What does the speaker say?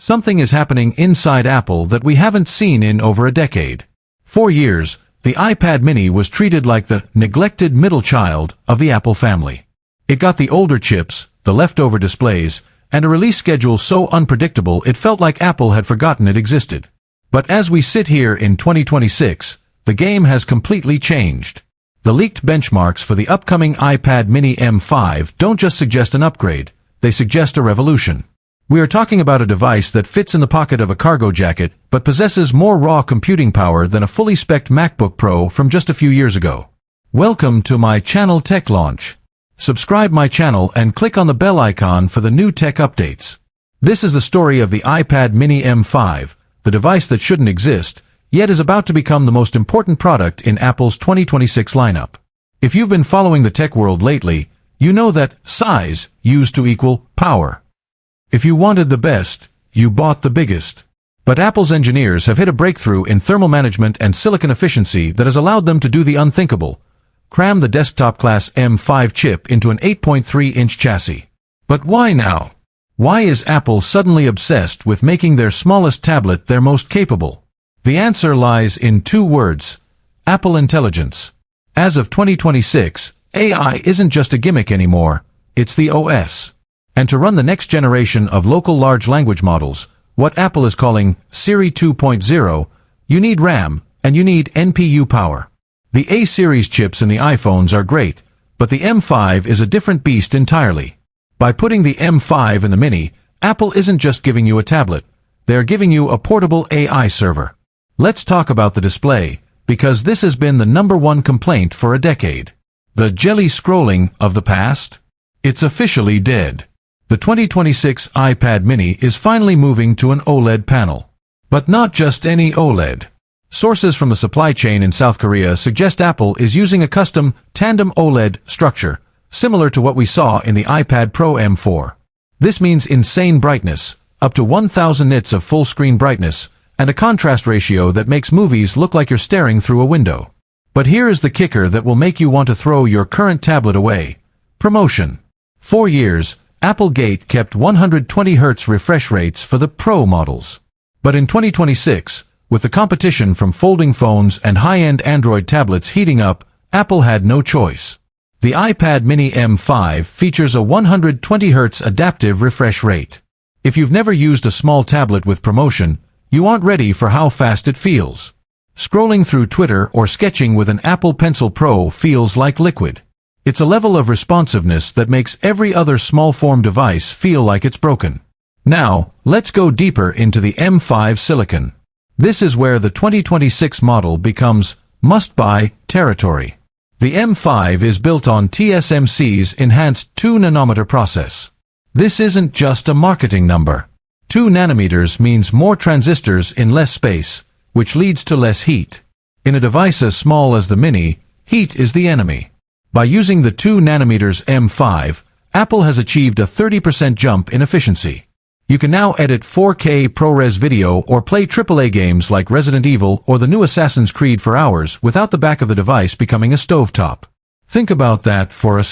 Something is happening inside Apple that we haven't seen in over a decade. For years, the iPad mini was treated like the neglected middle child of the Apple family. It got the older chips, the leftover displays, and a release schedule so unpredictable it felt like Apple had forgotten it existed. But as we sit here in 2026, the game has completely changed. The leaked benchmarks for the upcoming iPad mini M5 don't just suggest an upgrade, they suggest a revolution. We are talking about a device that fits in the pocket of a cargo jacket, but possesses more raw computing power than a fully spec'd MacBook Pro from just a few years ago. Welcome to my channel Tech Launch. Subscribe my channel and click on the bell icon for the new tech updates. This is the story of the iPad mini M5, the device that shouldn't exist, yet is about to become the most important product in Apple's 2026 lineup. If you've been following the tech world lately, you know that size used to equal power. If you wanted the best, you bought the biggest. But Apple's engineers have hit a breakthrough in thermal management and silicon efficiency that has allowed them to do the unthinkable: cram the desktop-class M5 chip into an 8.3-inch chassis. But why now? Why is Apple suddenly obsessed with making their smallest tablet their most capable? The answer lies in two words: Apple Intelligence. As of 2026, AI isn't just a gimmick anymore, it's the OS. And to run the next generation of local large language models, what Apple is calling Siri 2.0, you need RAM, and you need NPU power. The A-series chips in the iPhones are great, but the M5 is a different beast entirely. By putting the M5 in the Mini, Apple isn't just giving you a tablet, they're giving you a portable AI server. Let's talk about the display, because this has been the #1 complaint for a decade. The jelly scrolling of the past? It's officially dead. The 2026 iPad mini is finally moving to an OLED panel. But not just any OLED. Sources from the supply chain in South Korea suggest Apple is using a custom tandem OLED structure, similar to what we saw in the iPad Pro M4. This means insane brightness, up to 1000 nits of full-screen brightness, and a contrast ratio that makes movies look like you're staring through a window. But here is the kicker that will make you want to throw your current tablet away: promotion. For years, Applegate kept 120 Hz refresh rates for the Pro models. But in 2026, with the competition from folding phones and high-end Android tablets heating up, Apple had no choice. The iPad mini M5 features a 120 Hz adaptive refresh rate. If you've never used a small tablet with promotion, you aren't ready for how fast it feels. Scrolling through Twitter or sketching with an Apple Pencil Pro feels like liquid. It's a level of responsiveness that makes every other small-form device feel like it's broken. Now, let's go deeper into the M5 silicon. This is where the 2026 model becomes must-buy territory. The M5 is built on TSMC's enhanced 2-nanometer process. This isn't just a marketing number. 2 nanometers means more transistors in less space, which leads to less heat. In a device as small as the Mini, heat is the enemy. By using the 2 nanometers M5, Apple has achieved a 30% jump in efficiency. You can now edit 4K ProRes video or play AAA games like Resident Evil or the new Assassin's Creed for hours without the back of the device becoming a stovetop. Think about that for a